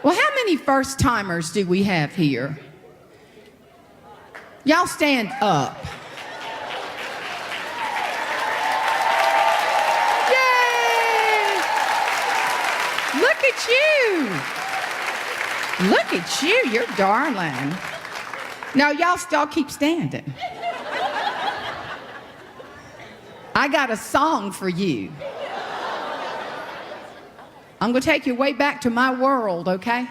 Well, how many first-timers do we have here? Y'all stand up. Yay! Look at you. Look at you, you're darling. Now, y'all still keep standing. I got a song for you. I'm gonna take you way back to my world, okay?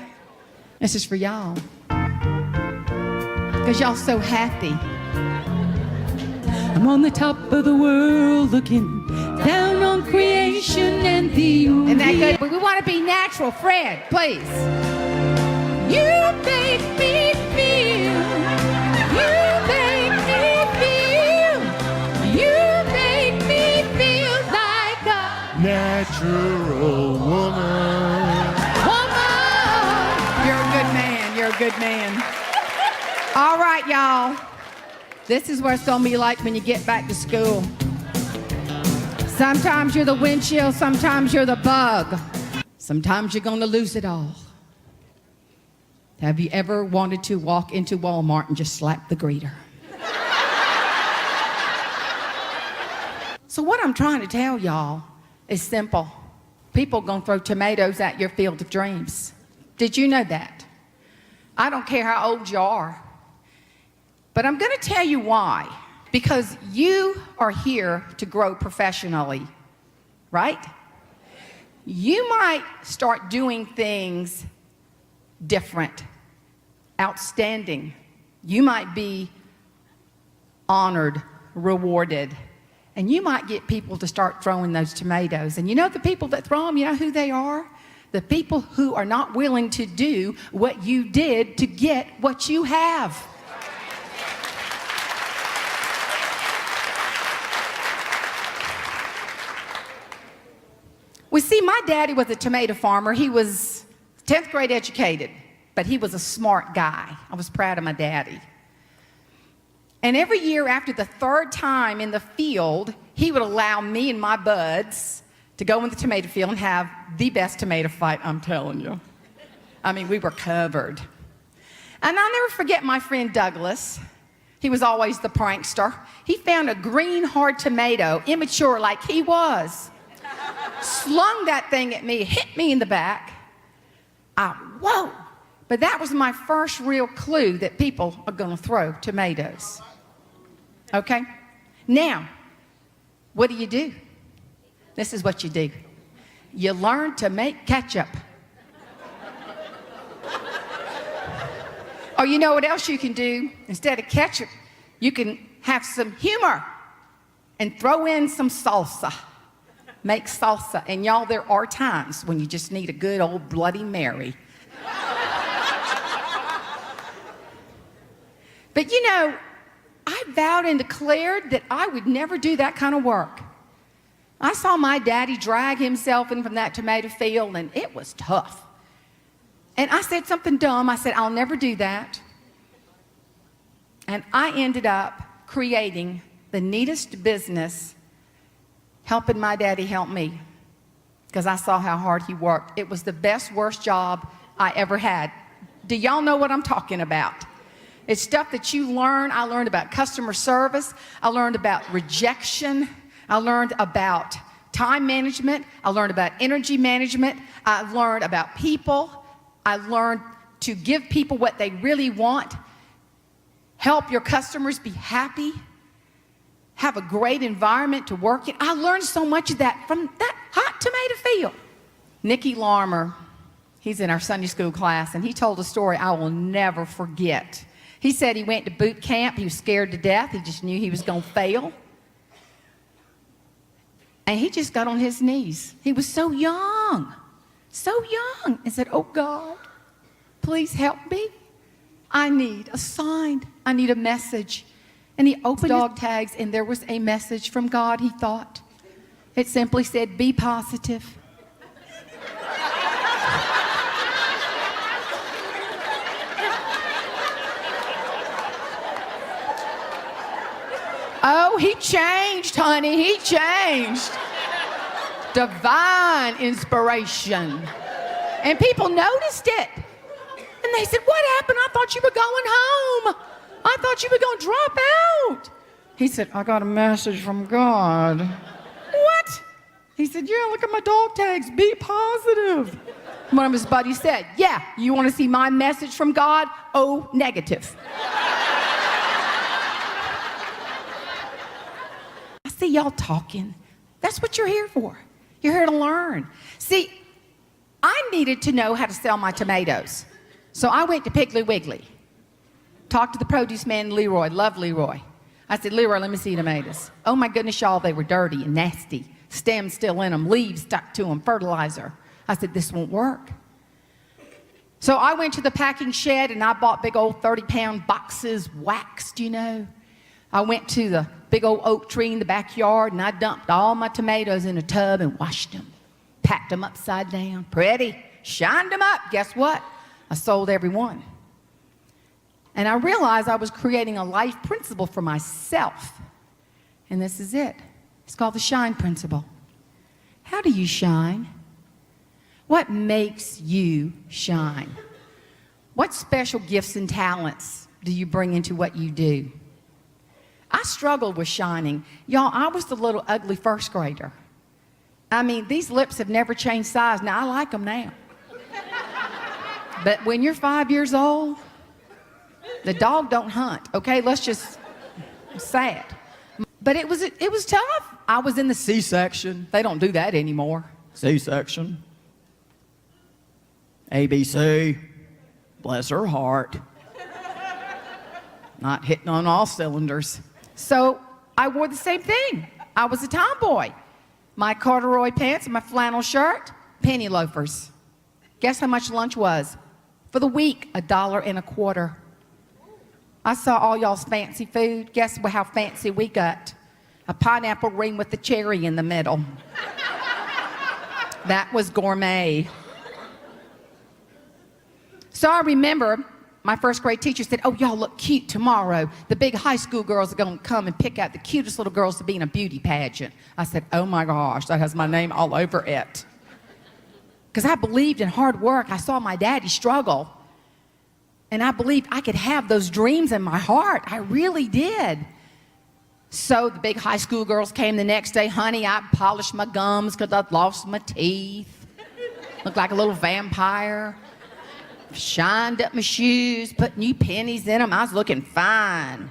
This is for y'all. Because y'all so happy. I'm on the top of the world looking down on creation and the Isn't that good? But we want to be natural. Fred, please. You make me feel. You make me feel. You make me feel like a natural woman. You're a good man. You're a good man. All right, y'all. This is what it's going to be like when you get back to school. Sometimes you're the windshield, sometimes you're the bug. Sometimes you're going to lose it all. Have you ever wanted to walk into Walmart and just slap the greeter? So what I'm trying to tell y'all is simple. People are going to throw tomatoes at your field of dreams. Did you know that? I don't care how old you are. But I'm going to tell you why. Because you are here to grow professionally, right? You might start doing things different, outstanding. You might be honored, rewarded, and you might get people to start throwing those tomatoes. And you know the people that throw them, you know who they are? The people who are not willing to do what you did to get what you have. We see, my daddy was a tomato farmer. He was 10th grade educated, but he was a smart guy. I was proud of my daddy. And every year after the third time in the field, he would allow me and my buds to go in the tomato field and have the best tomato fight, I'm telling you. I mean, we were covered. And I'll never forget my friend Douglas. He was always the prankster. He found a green, hard tomato, immature like he was. Slung that thing at me, hit me in the back. Whoa. But that was my first real clue that people are going to throw tomatoes. Okay? Now, what do? This is what you do. You learn to make ketchup. Or you know what else you can do? Instead of ketchup, you can have some humor and throw in some salsa. Make salsa. And y'all, there are times when you just need a good old Bloody Mary. But you know, I vowed and declared that I would never do that kind of work. I saw my daddy drag himself in from that tomato field, and it was tough. And I said something dumb. I said, I'll never do that. And I ended up creating the neatest business, helping my daddy help me, because I saw how hard he worked. It was the best, worst job I ever had. Do y'all know what I'm talking about? It's stuff that you learn. I learned about customer service. I learned about rejection. I learned about time management. I learned about energy management. I learned about people. I learned to give people what they really want, help your customers be happy, have a great environment to work in. I learned so much of that from that hot tomato field. Nicky Larmer, he's in our Sunday school class, and he told a story I will never forget. He said he went to boot camp. He was scared to death. He just knew he was going to fail. And he just got on his knees. He was so young, and said, oh, God, please help me. I need a sign. I need a message. And he opened dog tags, and there was a message from God, he thought. It simply said, be positive. Oh, he changed, honey. He changed. Divine inspiration. And people noticed it. And they said, what happened? I thought you were going home. I thought you were going to drop out. He said, I got a message from God. What? He said, yeah, look at my dog tags. Be positive. One of his buddies said, yeah, you want to see my message from God? Oh, negative. I see y'all talking. That's what you're here for. You're here to learn. See, I needed to know how to sell my tomatoes. So I went to Piggly Wiggly. Talked to the produce man, Leroy. Love Leroy. I said, Leroy, let me see your tomatoes. Oh my goodness, y'all, they were dirty and nasty. Stems still in them, leaves stuck to them, fertilizer. I said, this won't work. So I went to the packing shed and I bought big old 30-pound boxes, waxed, you know. I went to the big old oak tree in the backyard and I dumped all my tomatoes in a tub and washed them. Packed them upside down, pretty, shined them up. Guess what? I sold every one. And I realized I was creating a life principle for myself. And this is it. It's called the shine principle. How do you shine? What makes you shine? What special gifts and talents do you bring into what you do? I struggled with shining. Y'all, I was the little ugly first grader. I mean, these lips have never changed size. Now, I like them now. But when you're 5 years old, the dog don't hunt, okay? Let's just, sad. But it was tough. I was in the C-section. They don't do that anymore. C-section. ABC. Bless her heart. Not hitting on all cylinders. So I wore the same thing. I was a tomboy. My corduroy pants and my flannel shirt, penny loafers. Guess how much lunch was? For the week, $1.25. I saw all y'all's fancy food. Guess how fancy we got? A pineapple ring with the cherry in the middle. That was gourmet. So I remember my first grade teacher said, oh, y'all look cute tomorrow. The big high school girls are going to come and pick out the cutest little girls to be in a beauty pageant. I said, oh my gosh, that has my name all over it. Because I believed in hard work. I saw my daddy struggle. And I believed I could have those dreams in my heart. I really did. So the big high school girls came the next day. Honey, I polished my gums because I'd lost my teeth. Looked like a little vampire. Shined up my shoes, put new pennies in them. I was looking fine.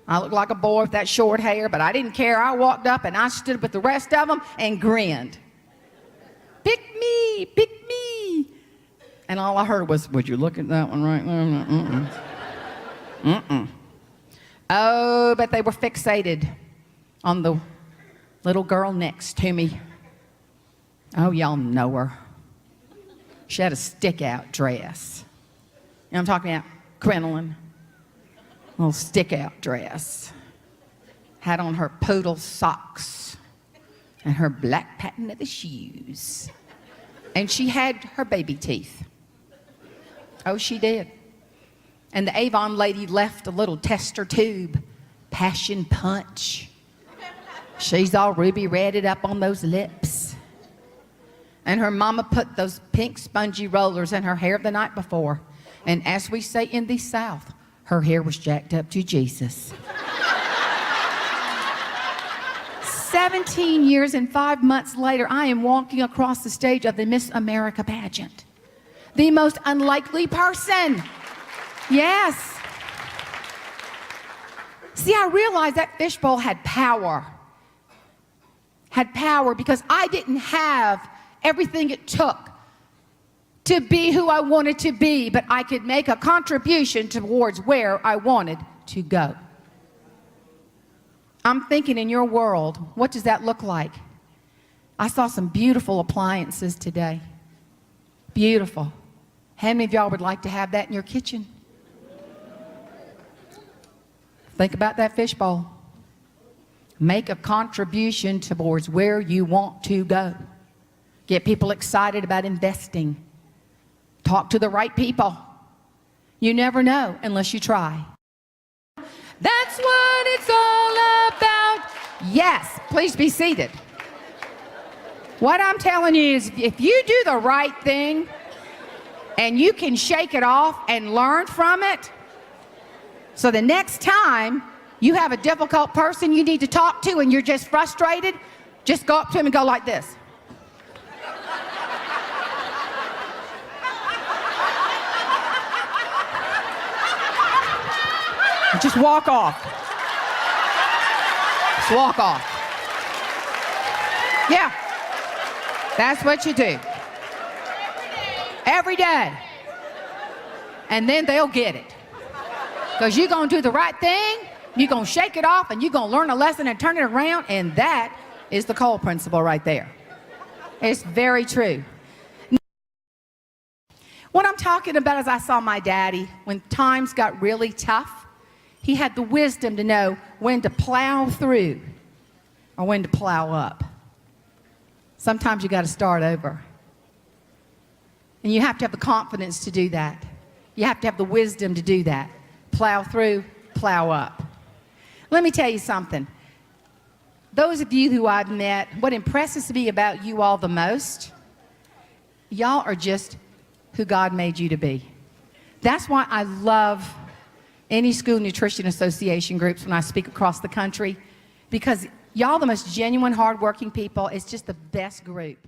I looked like a boy with that short hair, but I didn't care. I walked up and I stood with the rest of them and grinned. Pick me, pick me. And all I heard was, would you look at that one right there? Mm-mm. Oh, but they were fixated on the little girl next to me. Oh, y'all know her. She had a stick-out dress. You know what I'm talking about? Crinoline. Little stick-out dress. Had on her poodle socks and her black patent leather shoes. And she had her baby teeth. Oh, she did. And the Avon lady left a little tester tube. Passion punch. She's all ruby redded up on those lips. And her mama put those pink spongy rollers in her hair the night before. And as we say in the South, her hair was jacked up to Jesus. 17 years and 5 months later, I am walking across the stage of the Miss America Pageant. The most unlikely person. Yes. See, I realized that fishbowl had power. Had power because I didn't have everything it took to be who I wanted to be, but I could make a contribution towards where I wanted to go. I'm thinking in your world, what does that look like? I saw some beautiful appliances today. Beautiful. How many of y'all would like to have that in your kitchen? Think about that fishbowl. Make a contribution towards where you want to go. Get people excited about investing. Talk to the right people. You never know unless you try. That's what it's all about. Yes, please be seated. What I'm telling you is if you do the right thing, and you can shake it off and learn from it. So the next time you have a difficult person you need to talk to and you're just frustrated, just go up to him and go like this. And just walk off. Just walk off. Yeah, that's what you do. Every day. And then they'll get it. Because you're going to do the right thing, you're going to shake it off, and you're going to learn a lesson and turn it around, and that is the Cole principle right there. It's very true. What I'm talking about is I saw my daddy, when times got really tough, he had the wisdom to know when to plow through or when to plow up. Sometimes you got to start over. And you have to have the confidence to do that. You have to have the wisdom to do that. Plow through, plow up. Let me tell you something. Those of you who I've met, what impresses me about you all the most, y'all are just who God made you to be. That's why I love any school nutrition association groups when I speak across the country, because y'all the most genuine, hardworking people. It's just the best group.